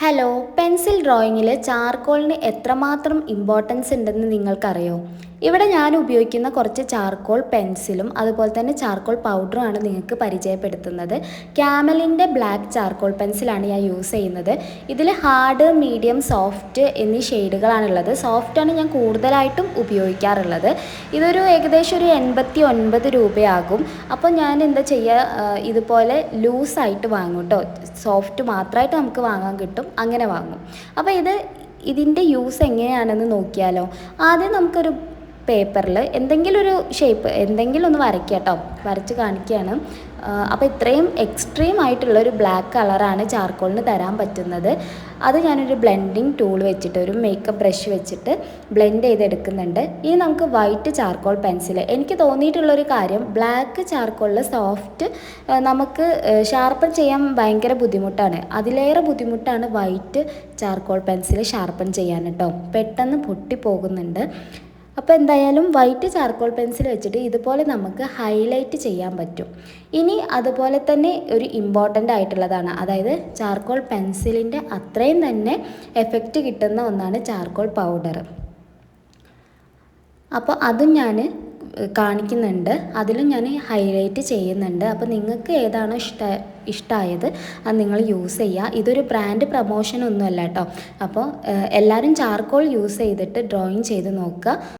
Hello, pencil ഡ്രോയിങ്ങിൽ ചാർക്കോളിന് എത്രമാത്രം importance ഉണ്ടെന്ന് നിങ്ങൾക്കറിയോ? ഇവിടെ ഞാൻ ഉപയോഗിക്കുന്ന കുറച്ച് ചാർക്കോൾ പെൻസിലും അതുപോലെ തന്നെ ചാർക്കോൾ പൗഡറുമാണ് നിങ്ങൾക്ക് പരിചയപ്പെടുത്തുന്നത്. ക്യാമലിൻ്റെ ബ്ലാക്ക് ചാർക്കോൾ പെൻസിലാണ് ഞാൻ യൂസ് ചെയ്യുന്നത്. ഇതിൽ ഹാർഡ്, മീഡിയം, സോഫ്റ്റ് എന്നീ ഷെയ്ഡുകളാണുള്ളത്. സോഫ്റ്റാണ് ഞാൻ കൂടുതലായിട്ടും ഉപയോഗിക്കാറുള്ളത്. ഇതൊരു ഏകദേശം ഒരു 89 രൂപയാകും. അപ്പോൾ ഞാൻ എന്താ ചെയ്യുക, ഇതുപോലെ ലൂസായിട്ട് വാങ്ങും കേട്ടോ. സോഫ്റ്റ് മാത്രമായിട്ട് നമുക്ക് വാങ്ങാൻ കിട്ടും, അങ്ങനെ വാങ്ങും. അപ്പോൾ ഇതിൻ്റെ യൂസ് എങ്ങനെയാണെന്ന് നോക്കിയാലോ. ആദ്യം നമുക്കൊരു പേപ്പറിൽ എന്തെങ്കിലും ഒരു ഷേപ്പ് എന്തെങ്കിലും ഒന്ന് വരയ്ക്കുക കേട്ടോ, വരച്ച് കാണിക്കുകയാണ്. അപ്പോൾ ഇത്രയും എക്സ്ട്രീം ആയിട്ടുള്ളൊരു ബ്ലാക്ക് കളറാണ് ചാർക്കോളിന് തരാൻ പറ്റുന്നത്. അത് ഞാനൊരു ബ്ലെൻഡിങ് ടൂൾ വെച്ചിട്ട്, ഒരു മേക്കപ്പ് ബ്രഷ് വെച്ചിട്ട് ബ്ലെൻഡ് ചെയ്തെടുക്കുന്നുണ്ട്. ഇനി നമുക്ക് വൈറ്റ് ചാർക്കോൾ പെൻസിൽ, എനിക്ക് തോന്നിയിട്ടുള്ളൊരു കാര്യം, ബ്ലാക്ക് ചാർക്കോളിൽ സോഫ്റ്റ് നമുക്ക് ഷാർപ്പൺ ചെയ്യാൻ ഭയങ്കര ബുദ്ധിമുട്ടാണ്. അതിലേറെ ബുദ്ധിമുട്ടാണ് വൈറ്റ് ചാർക്കോൾ പെൻസിൽ ഷാർപ്പൺ ചെയ്യാൻ കേട്ടോ. പെട്ടെന്ന് പൊട്ടിപ്പോകുന്നുണ്ട്. അപ്പോൾ എന്തായാലും വൈറ്റ് ചാർക്കോൾ പെൻസിൽ വെച്ചിട്ട് ഇതുപോലെ നമുക്ക് ഹൈലൈറ്റ് ചെയ്യാൻ പറ്റും. ഇനി അതുപോലെ തന്നെ ഒരു ഇമ്പോർട്ടൻ്റ് ആയിട്ടുള്ളതാണ്, അതായത് ചാർക്കോൾ പെൻസിലിൻ്റെ അത്രയും തന്നെ എഫക്റ്റ് കിട്ടുന്ന ഒന്നാണ് ചാർക്കോൾ പൗഡർ. അപ്പോൾ അതും ഞാൻ കാണിക്കുന്നുണ്ട്, അതിലും ഞാൻ ഹൈലൈറ്റ് ചെയ്യുന്നുണ്ട്. അപ്പോൾ നിങ്ങൾക്ക് ഏതാണോ ഇഷ്ടമായത് അത് നിങ്ങൾ യൂസ് ചെയ്യുക. ഇതൊരു ബ്രാൻഡ് പ്രമോഷൻ ഒന്നുമല്ല കേട്ടോ. അപ്പോൾ എല്ലാവരും ചാർക്കോൾ യൂസ് ചെയ്തിട്ട് ഡ്രോയിങ് ചെയ്ത് നോക്കുക.